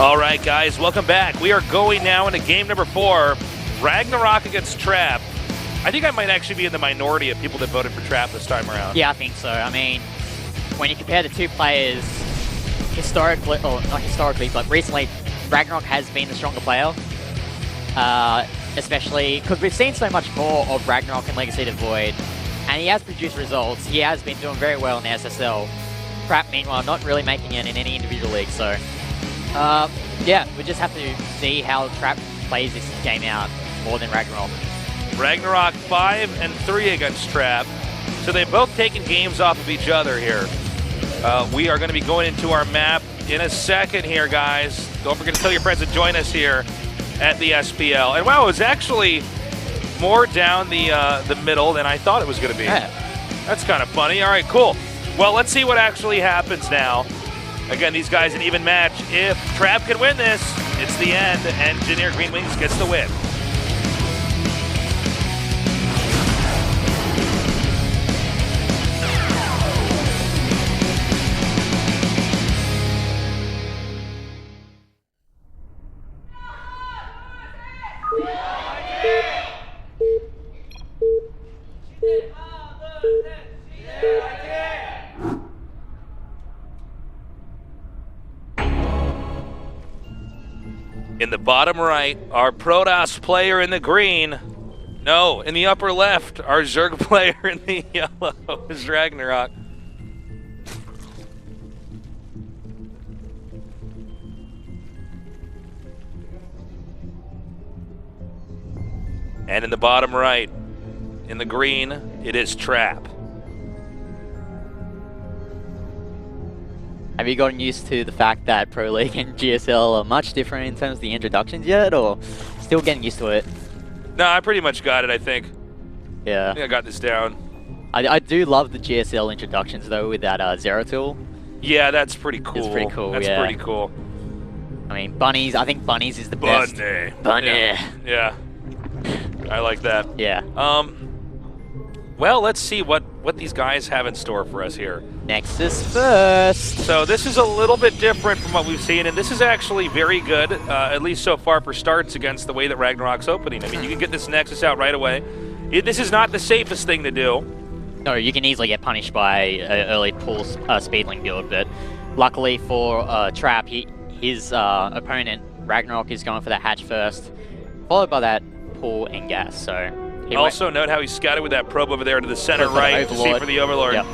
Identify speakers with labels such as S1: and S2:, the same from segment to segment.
S1: All right, guys, welcome back. We are going now into game number 4, RagnaroK against Trap. I think I might actually be in the minority of people that voted for Trap this time around.
S2: Yeah, I think so. I mean, when you compare the two players, historically, or not historically, but recently, RagnaroK has been the stronger player. Especially because we've seen so much more of RagnaroK in Legacy of the Void, and he has produced results. He has been doing very well in the SSL. Trap, meanwhile, not really making it in any individual league, so yeah, we just have to see how Trap plays this game out more than RagnaroK.
S1: RagnaroK 5-3 against Trap, so they've both taken games off of each other here. We are going to be going into our map in a second here, guys. Don't forget to tell your friends to join us here at the SPL. And wow, it was actually more down the middle than I thought it was going to be.
S2: Yeah.
S1: That's kind of funny. All right, cool. Well, let's see what actually happens now. Again, these guys an even match. If Trap can win this, it's the end, and Engineer Green Wings gets the win. In the bottom right, our Protoss player in the green. No, in the upper left, our Zerg player in the yellow is RagnaroK. And in the bottom right, in the green, it is Trap.
S2: Have you gotten used to the fact that Pro League and GSL are much different in terms of the introductions yet, or still getting used to it?
S1: No, I pretty much got it, I think.
S2: Yeah.
S1: I think I got this down.
S2: I do love the GSL introductions, though, with that Zero tool.
S1: Yeah, that's pretty cool.
S2: It's pretty cool,
S1: That's pretty cool.
S2: I mean, Bunnies, I think Bunnies is the best. Bunny.
S1: Yeah. I like that.
S2: Yeah.
S1: Well, let's see what these guys have in store for us here.
S2: Nexus first.
S1: So this is a little bit different from what we've seen, and this is actually very good, at least so far for starts against the way that RagnaroK's opening. I mean, you can get this Nexus out right away. This is not the safest thing to do.
S2: No, you can easily get punished by an early pull speedling build, but luckily for Trap, his opponent, RagnaroK, is going for that hatch first, followed by that pull and gas, so...
S1: Also note how he scouted with that probe over there to the center right to see for the Overlord.
S2: Yep.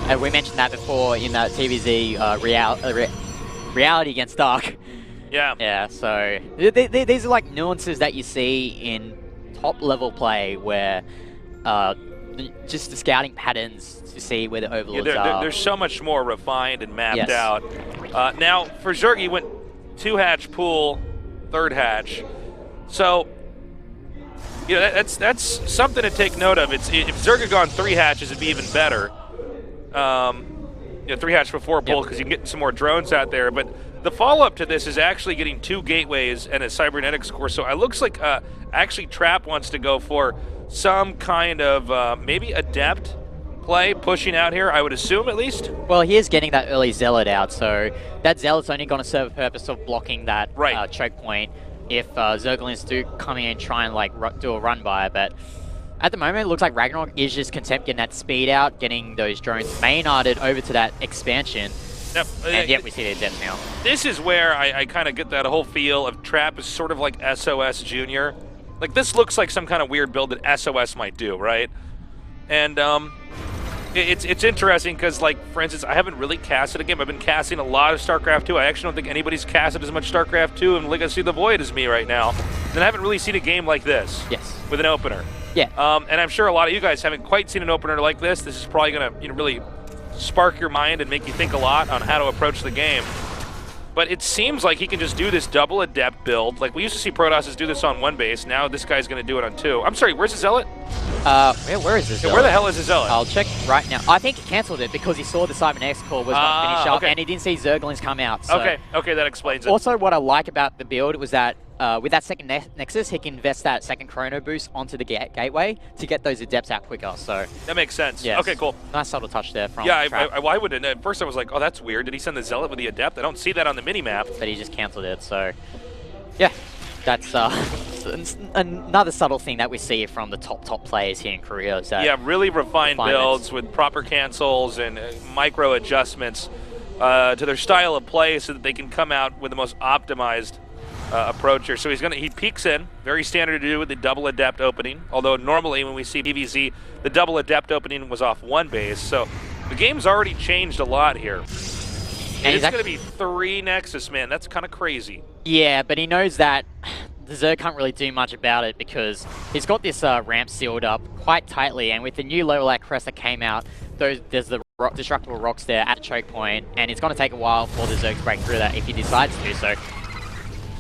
S2: And we mentioned that before in that TVZ reality against Dark.
S1: Yeah.
S2: Yeah, so these are like nuances that you see in top level play where just the scouting patterns to see where the Overlords are.
S1: They're so much more refined and mapped out. Now, for Zerg, he went 2-hatch pool, 3rd hatch. So, you know, that's something to take note of. If Zerg had gone 3 hatches, it'd be even better. You know, 3 hatch before pull because you can get some more drones out there. But the follow-up to this is actually getting 2 gateways and a cybernetics core. So it looks like actually Trap wants to go for some kind of maybe adept play pushing out here, I would assume at least.
S2: Well, he is getting that early Zealot out, so that Zealot's only going to serve a purpose of blocking that choke point if Zerglings do come in and try and like do a run by, but at the moment it looks like RagnaroK is just content getting that speed out, getting those drones main-arted over to that expansion, and yet we see their death now. This
S1: is where I kind of get that whole feel of Trap is sort of like SOS Junior. Like this looks like some kind of weird build that SOS might do, right? And it's interesting because, like, for instance, I haven't really casted a game. I've been casting a lot of Starcraft 2. I actually don't think anybody's casted as much Starcraft 2 and Legacy of the Void as me right now. And I haven't really seen a game like this.
S2: Yes.
S1: With an opener.
S2: Yeah.
S1: And I'm sure a lot of you guys haven't quite seen an opener like this. This is probably going to really spark your mind and make you think a lot on how to approach the game. But it seems like he can just do this double adept build. Like, we used to see Protosses do this on 1 base. Now this guy's going to do it on 2. I'm sorry, where's the Zealot?
S2: Where is this Zealot?
S1: Where the hell is the Zealot?
S2: I'll check right now. I think he cancelled it because he saw the Cybernetics core was going to finish up, and he didn't see Zerglings come out. So.
S1: Okay, that explains it.
S2: Also, what I like about the build was that with that second Nexus, he can invest that second Chrono boost onto the gateway to get those Adepts out quicker. So
S1: that makes sense.
S2: Yes.
S1: Okay, cool.
S2: Nice subtle touch there from
S1: I wouldn't. At first I was like, oh, that's weird. Did he send the Zealot with the Adept? I don't see that on the mini-map.
S2: But he just cancelled it, so yeah. That's another subtle thing that we see from the top players here in Korea. Is that
S1: really refined builds with proper cancels and micro adjustments to their style of play so that they can come out with the most optimized approach here. So he peeks in, very standard to do with the double Adept opening. Although normally when we see PvZ, the double Adept opening was off one base. So the game's already changed a lot here. And it's going to be 3 Nexus, man. That's kind of crazy.
S2: Yeah, but he knows that the Zerg can't really do much about it because he's got this ramp sealed up quite tightly, and with the new Lerilak Crest that came out, there's the destructible rocks there at the choke point, and it's going to take a while for the Zerg to break through that if he decides to. So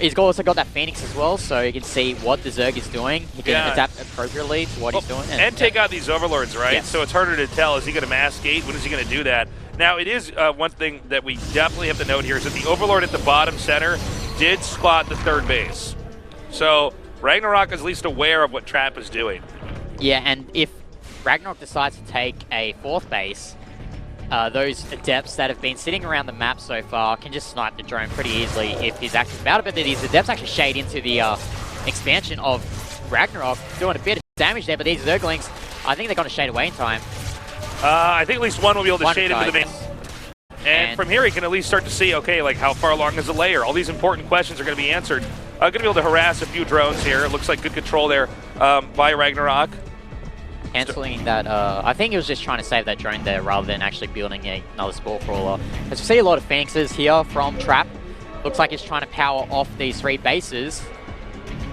S2: he's also got that Phoenix as well, so you can see what the Zerg is doing. He can adapt appropriately to what he's doing.
S1: And take out these Overlords, right?
S2: Yes.
S1: So it's harder to tell. Is he going to mass gate? When is he going to do that? Now, it is one thing that we definitely have to note here is that the Overlord at the bottom center did spot the third base. So RagnaroK is at least aware of what Trap is doing.
S2: Yeah, and if RagnaroK decides to take a 4th base, those Adepts that have been sitting around the map so far can just snipe the drone pretty easily if he's active about it. But these Adepts actually shade into the expansion of RagnaroK, doing a bit of damage there, but these Zerglings, I think they're going to shade away in time.
S1: I think at least one will be able to shade into the base. And from here, he can at least start to see, okay, like how far along is the layer? All these important questions are going to be answered. Going to be able to harass a few drones here. It looks like good control there by RagnaroK.
S2: Cancelling that, I think he was just trying to save that drone there rather than actually building another Spore Crawler. As we see a lot of Phoenixes here from Trap. Looks like he's trying to power off these 3 bases,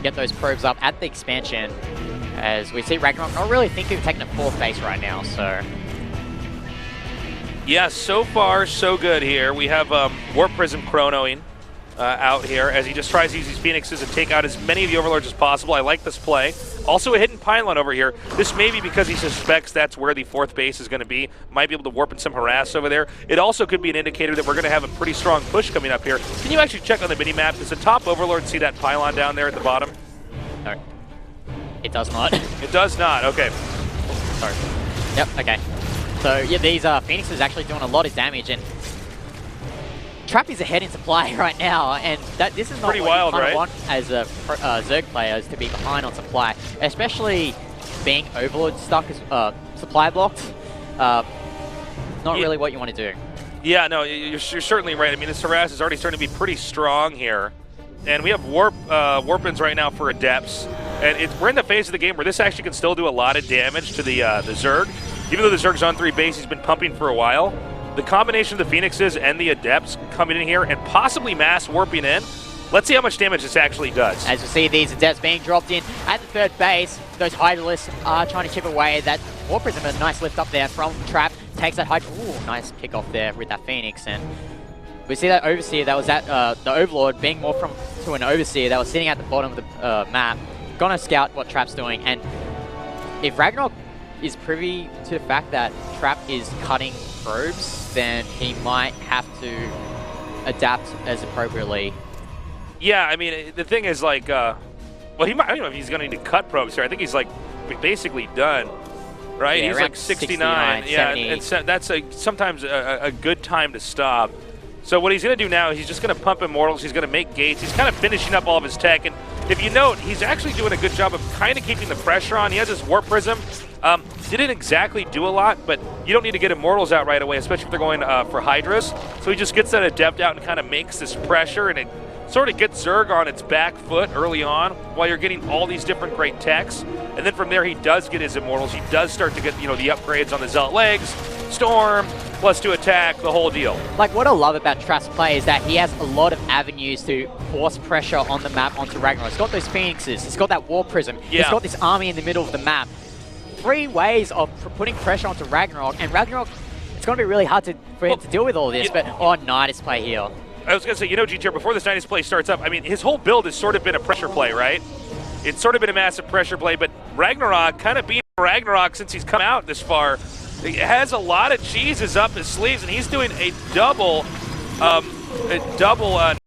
S2: get those probes up at the expansion. As we see RagnaroK not really thinking of taking a 4th base right now, so...
S1: Yeah, so far, so good here. We have Warp Prism chronoing out here as he just tries to use these Phoenixes and take out as many of the Overlords as possible. I like this play. Also a hidden pylon over here. This may be because he suspects that's where the 4th base is going to be. Might be able to warp in some harass over there. It also could be an indicator that we're going to have a pretty strong push coming up here. Can you actually check on the mini-map? Does the top Overlord see that pylon down there at the bottom?
S2: No. It does not.
S1: It does not. Okay.
S2: Sorry. Yep, okay. So yeah, these Phoenixes actually doing a lot of damage, and Trap is ahead in supply right now, and this is not
S1: pretty
S2: what
S1: wild,
S2: you
S1: right?
S2: want as a Zerg player, is to be behind on supply, especially being Overlord stuck as supply blocked. Not really what you want to do.
S1: Yeah, no, you're certainly right. I mean, this harass is already starting to be pretty strong here, and we have warp-ins right now for Adepts, and we're in the phase of the game where this actually can still do a lot of damage to the Zerg. Even though the Zerg's on 3 base, he's been pumping for a while. The combination of the Phoenixes and the Adepts coming in here and possibly mass warping in, let's see how much damage this actually does.
S2: As you see these Adepts being dropped in at the 3rd base, those Hydralisks are trying to chip away. That Warp Prism, a nice lift up there from Trap, takes that Hydra. Ooh, nice pick off there with that Phoenix. And we see that Overseer that was at the Overlord being morphed to an Overseer that was sitting at the bottom of the map. Gonna scout what Trap's doing, and if RagnaroK is privy to the fact that Trap is cutting probes, then he might have to adapt as appropriately.
S1: Yeah, I mean, the thing is, like, well, he might, I don't know if he's going to need to cut probes here. I think he's, like, basically done, right?
S2: Yeah,
S1: he's like 69. Yeah, and so that's sometimes a good time to stop. So what he's going to do now is he's just going to pump Immortals. He's going to make gates. He's kind of finishing up all of his tech. And if you note, he's actually doing a good job of kind of keeping the pressure on. He has his Warp Prism. Didn't exactly do a lot, but you don't need to get Immortals out right away, especially if they're going for Hydras. So he just gets that Adept out and kind of makes this pressure, and it sort of gets Zerg on its back foot early on while you're getting all these different great techs. And then from there, he does get his Immortals. He does start to get, the upgrades on the Zealot legs, Storm, +2 attack, the whole deal.
S2: Like, what I love about Trap's play is that he has a lot of avenues to force pressure on the map onto RagnaroK. He's got those Phoenixes, he's got that Warp Prism, he's got this army in the middle of the map. 3 ways of putting pressure onto RagnaroK, and RagnaroK, it's going to be really hard for him to deal with all this, but Nidus play here.
S1: I was going to say, GTR, before this Nidus play starts up, I mean, his whole build has sort of been a pressure play, right? It's sort of been a massive pressure play, but RagnaroK, kind of being RagnaroK since he's come out this far, he has a lot of cheeses up his sleeves, and he's doing a double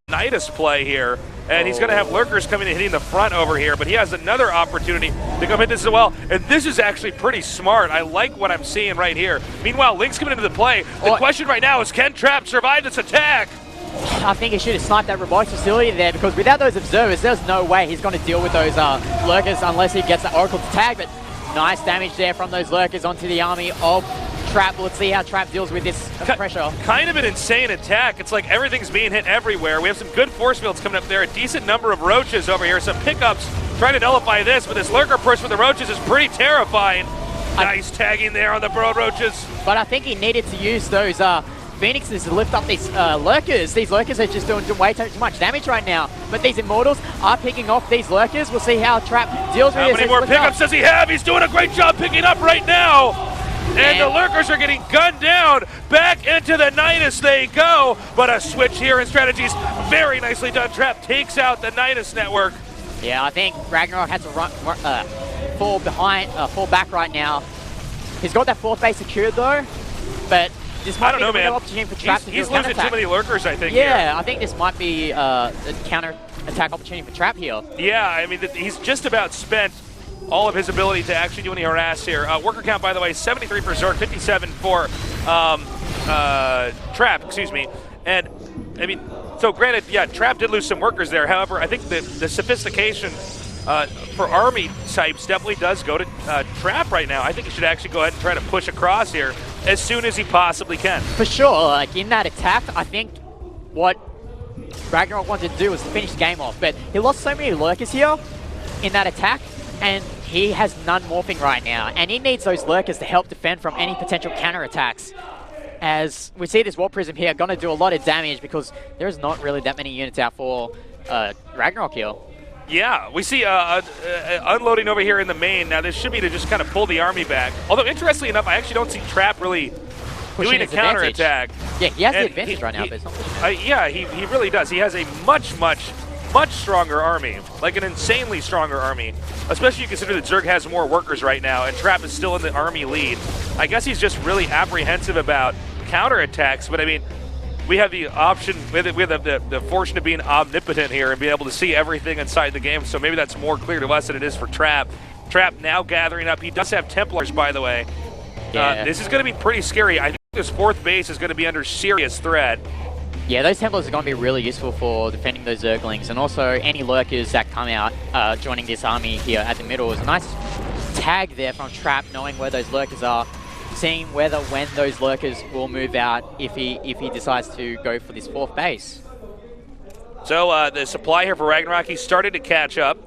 S1: Nidus play here. And he's going to have Lurkers coming and hitting the front over here, but he has another opportunity to come hit this as well. And this is actually pretty smart. I like what I'm seeing right here. Meanwhile, Link's coming into the play. The question right now is, can Trap survive this attack?
S2: I think he should have sniped that robotics facility there, because without those observers, there's no way he's going to deal with those Lurkers unless he gets the Oracle to tag. But nice damage there from those Lurkers onto the army of Trap. Let's see how Trap deals with this pressure. Kind
S1: of an insane attack. It's like everything's being hit everywhere. We have some good force fields coming up there, a decent number of roaches over here, some pickups trying to nullify this, but this Lurker push with the roaches is pretty terrifying. Nice tagging there on the Bro Roaches.
S2: But I think he needed to use those Phoenixes to lift up these Lurkers. These Lurkers are just doing way too much damage right now. But these Immortals are picking off these Lurkers. We'll see how Trap deals with this.
S1: How many more pickups does he have? He's doing a great job picking up right now. And the Lurkers are getting gunned down. Back into the Nidus they go. But a switch here in strategies. Very nicely done. Trap takes out the Nidus network.
S2: Yeah, I think RagnaroK had to fall back right now. He's got that fourth base secured though. But this might be an opportunity for Trap to do a counter-attack.
S1: He's losing too many Lurkers, I think.
S2: Yeah,
S1: here.
S2: I think this might be a counter-attack opportunity for Trap here.
S1: Yeah, I mean, he's just about spent all of his ability to actually do any harass here. Worker count, by the way, 73 for Zerg, 57 for Trap, excuse me. And, I mean, so granted, yeah, Trap did lose some workers there. However, I think the sophistication for army types definitely does go to Trap right now. I think he should actually go ahead and try to push across here as soon as he possibly can.
S2: For sure, like in that attack, I think what RagnaroK wanted to do was to finish the game off, but he lost so many Lurkers here in that attack, and he has none morphing right now, and he needs those Lurkers to help defend from any potential counterattacks. As we see this Warp Prism here, going to do a lot of damage because there's not really that many units out for RagnaroK here.
S1: Yeah, we see unloading over here in the main. Now this should be to just kind of pull the army back. Although interestingly enough, I actually don't see Trap really doing a counterattack.
S2: Yeah, he has the advantage right now, but it's not pushing.
S1: Yeah, he really does. He has a much stronger army, like an insanely stronger army. Especially you consider that Zerg has more workers right now, and Trap is still in the army lead. I guess he's just really apprehensive about counterattacks, but I mean, we have the option, we have the fortune of being omnipotent here and being able to see everything inside the game, so maybe that's more clear to us than it is for Trap. Trap now gathering up. He does have Templars, by the way. Yeah. This is going to be pretty scary. I think this fourth base is going to be under serious threat.
S2: Yeah, those Templars are going to be really useful for defending those Zerglings, and also any Lurkers that come out joining this army here at the middle. Is a nice tag there from Trap, knowing where those Lurkers are, seeing when those Lurkers will move out if he decides to go for this fourth base.
S1: So the supply here for RagnaroK, he started to catch up.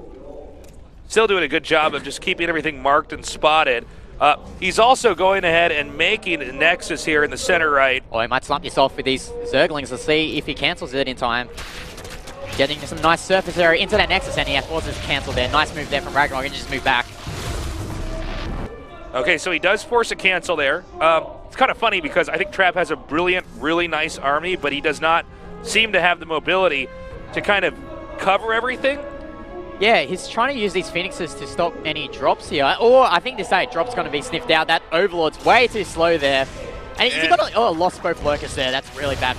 S1: Still doing a good job of just keeping everything marked and spotted. He's also going ahead and making a Nexus here in the center right.
S2: Oh, he might slump this off with these Zerglings. Let's see if he cancels it in time. Getting some nice surface area into that Nexus, and he forces to cancel there. Nice move there from RagnaroK, and just move back.
S1: Okay, so he does force a cancel there. It's kind of funny because I think Trap has a brilliant, really nice army, but he does not seem to have the mobility to kind of cover everything.
S2: Yeah, he's trying to use these Phoenixes to stop any drops here. Or I think this drop's going to be sniffed out. That Overlord's way too slow there. And he's got lost both Lurkers there. That's really bad.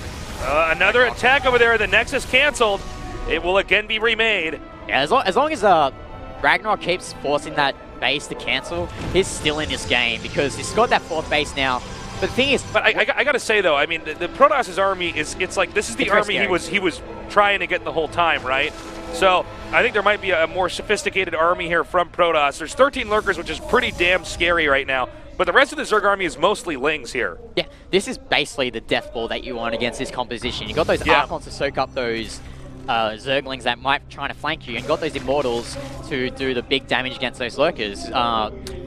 S1: Another attack over there. The Nexus canceled. It will again be remade.
S2: Yeah, as long as RagnaroK keeps forcing that base to cancel, he's still in this game because he's got that fourth base now. But the thing is,
S1: but I gotta say though, I mean, the Protoss's army it's like this is the army he was trying to get the whole time, right? So I think there might be a more sophisticated army here from Protoss. There's 13 Lurkers, which is pretty damn scary right now. But the rest of the Zerg army is mostly Lings here.
S2: Yeah, this is basically the death ball that you want against this composition. You got those Archons to soak up those Zerglings that might try to flank you, and got those Immortals to do the big damage against those Lurkers.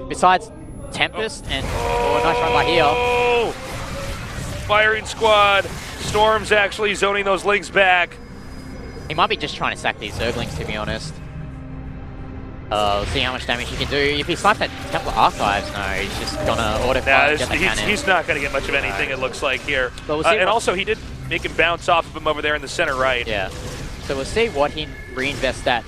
S2: Besides Tempest and a nice run by here.
S1: Firing squad. Storm's actually zoning those Lings back.
S2: He might be just trying to sack these Zerglings, to be honest. See how much damage he can do. If he snipes that Templar Archives, no, he's just gonna auto-fire get the cannon.
S1: He's not gonna get much of anything, it looks like here. We'll and also, he did make him bounce off of him over there in the center right.
S2: Yeah. So we'll see what he reinvests that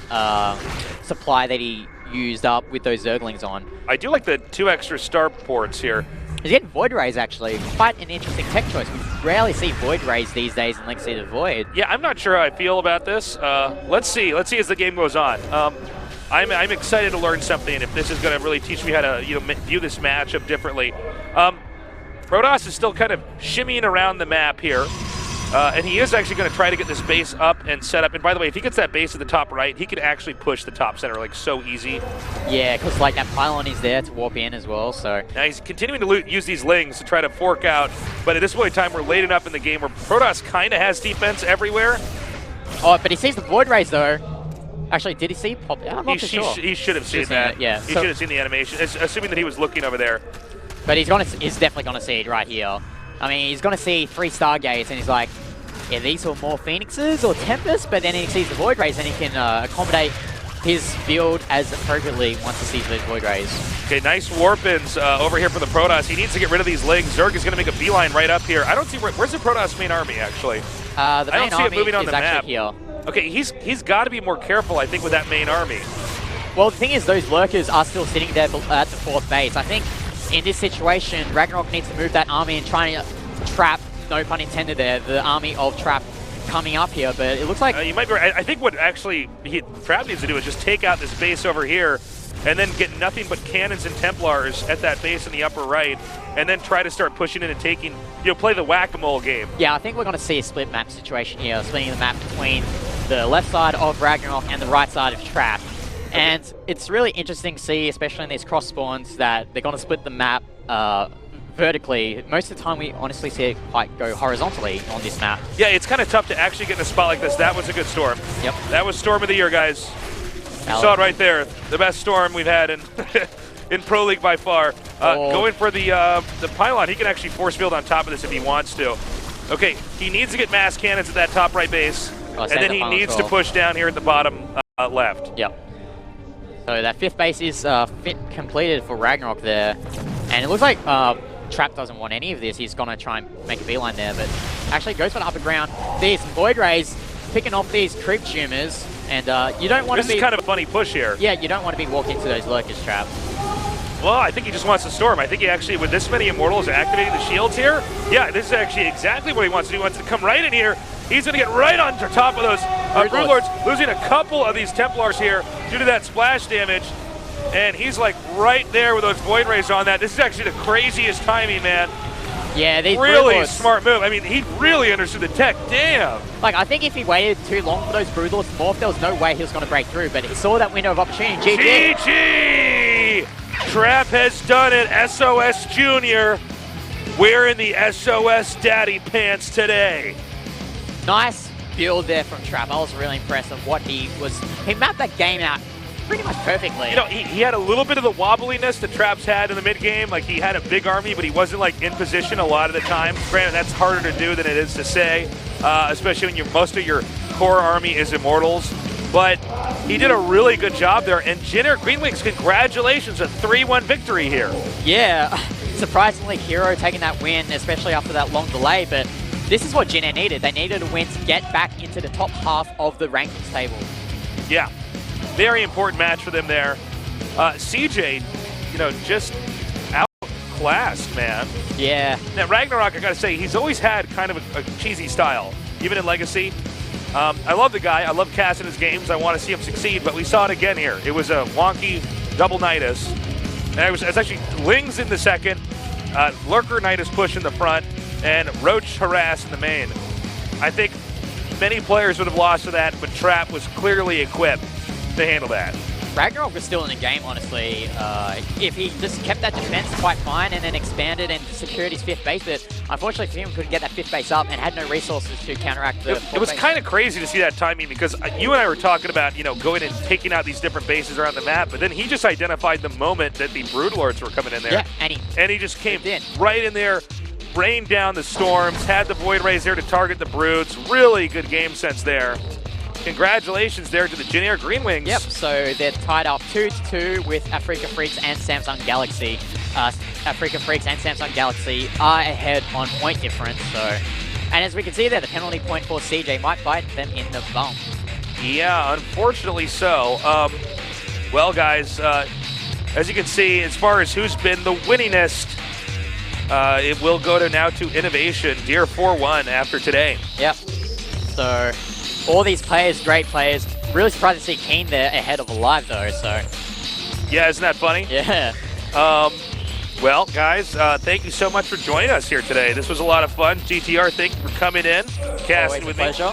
S2: supply that he used up with those Zerglings on.
S1: I do like the 2 extra star ports here.
S2: He's getting Void Rays, actually. Quite an interesting tech choice. We rarely see Void Rays these days in Legacy of the Void.
S1: Yeah, I'm not sure how I feel about this. Let's see. Let's see as the game goes on. I'm excited to learn something if this is going to really teach me how to view this matchup differently. Protoss is still kind of shimmying around the map here. And he is actually going to try to get this base up and set up. And by the way, if he gets that base at the top right, he could actually push the top center like so easy.
S2: Yeah, because like that pylon is there to warp in as well. So
S1: now he's continuing to use these lings to try to fork out. But at this point in time, we're late enough in the game where Protoss kind of has defense everywhere.
S2: Oh, but he sees the Void Rays though. Actually, did he see pop? I'm not sure.
S1: He should have seen that.
S2: Yeah,
S1: he should have seen the animation, assuming that he was looking over there.
S2: But he's definitely going to see it right here. I mean, he's going to see 3 Stargates, and he's like, yeah, these are more Phoenixes or Tempests, but then he sees the Void Rays, and he can accommodate his build as appropriately once he sees those Void Rays.
S1: Okay, nice warp-ins over here for the Protoss. He needs to get rid of these lings. Zerg is going to make a beeline right up here. I don't see, where's the Protoss main army, actually?
S2: The main
S1: I don't see it moving on the map.
S2: Here.
S1: Okay, he's got to be more careful, I think, with that main army.
S2: Well, the thing is, those Lurkers are still sitting there at the 4th base. I think in this situation, RagnaroK needs to move that army and try to trap, no pun intended there, the army of Trap coming up here. But it looks like...
S1: you might be right. I think what actually Trap needs to do is just take out this base over here and then get nothing but cannons and Templars at that base in the upper right, and then try to start pushing in and taking, play the whack-a-mole game.
S2: Yeah, I think we're going to see a split map situation here, splitting the map between the left side of RagnaroK and the right side of Trap. And it's really interesting to see, especially in these cross spawns, that they're going to split the map vertically. Most of the time, we honestly see it quite go horizontally on this map.
S1: Yeah, it's kind of tough to actually get in a spot like this. That was a good storm.
S2: Yep.
S1: That was Storm of the Year, guys. You saw it right there. The best storm we've had in in Pro League by far. Going for the pylon. He can actually force field on top of this if he wants to. Okay, he needs to get mass cannons at that top right base. And then he needs to push down here at the bottom left.
S2: Yep. So that 5th base is completed for RagnaroK there. And it looks like Trap doesn't want any of this. He's going to try and make a beeline there, but actually goes for the upper ground. These Void Rays picking off these creep tumors, and you don't want to be...
S1: This is kind of a funny push here.
S2: Yeah, you don't want to be walking into those Lurkers, Trap.
S1: Well, I think he just wants to storm. I think he actually, with this many Immortals activating the shields here, yeah, this is actually exactly what he wants to do. He wants to come right in here. He's going to get right on top of those Brood Lords, losing a couple of these Templars here due to that splash damage. And he's like right there with those Void Rays on that. This is actually the craziest timing, man.
S2: Yeah, these
S1: really smart move. I mean, he really understood the tech. Damn.
S2: Like, I think if he waited too long for those Brood Lords to morph, there was no way he was going to break through. But he saw that window of opportunity.
S1: GG! Trap has done it. SOS Junior. We're in the SOS Daddy Pants today.
S2: Nice build there from Trap. I was really impressed with what he mapped that game out pretty much perfectly.
S1: He had a little bit of the wobbliness that Traps had in the mid game. Like, he had a big army, but he wasn't like in position a lot of the time. Granted, that's harder to do than it is to say, especially when most of your core army is Immortals. But he did a really good job there. And Jenner Greenwings, congratulations, a 3-1 victory here.
S2: Yeah, surprisingly, Hero taking that win, especially after that long delay. But this is what Jenner needed. They needed a win to get back into the top half of the rankings table.
S1: Yeah. Very important match for them there. CJ, just outclassed, man.
S2: Yeah.
S1: Now, RagnaroK, I gotta say, he's always had kind of a cheesy style, even in Legacy. I love the guy. I love casting his games. I want to see him succeed, but we saw it again here. It was a wonky double Nidus. And it's actually Lings in the second, Lurker Nidus push in the front, and Roach harass in the main. I think many players would have lost to that, but Trap was clearly equipped to handle that.
S2: RagnaroK was still in the game, honestly. If he just kept that defense quite fine and then expanded and secured his 5th base, but unfortunately for him, couldn't get that 5th base up and had no resources to counteract the
S1: It was kind of crazy to see that timing because you and I were talking about, going and taking out these different bases around the map, but then he just identified the moment that the Brood Lords were coming in there.
S2: Yeah,
S1: and he just came right in there, rained down the storms, had the Void Rays there to target the Broods. Really good game sense there. Congratulations there to the Junior Greenwings.
S2: Yep, so they're tied up 2-2 with Africa Freaks and Samsung Galaxy. Africa Freaks and Samsung Galaxy are ahead on point difference. And as we can see there, the penalty point for CJ might bite them in the bum.
S1: Yeah, unfortunately so. Well, guys, as you can see, as far as who's been the winningest, it will go to Innovation, Deer 4-1 after today.
S2: Yep. So all these players, great players. Really surprised to see Keen there ahead of Alive though. So
S1: yeah, isn't that funny?
S2: Yeah.
S1: Well, guys, thank you so much for joining us here today. This was a lot of fun. GTR, thank you for coming in, casting with me.
S2: Pleasure.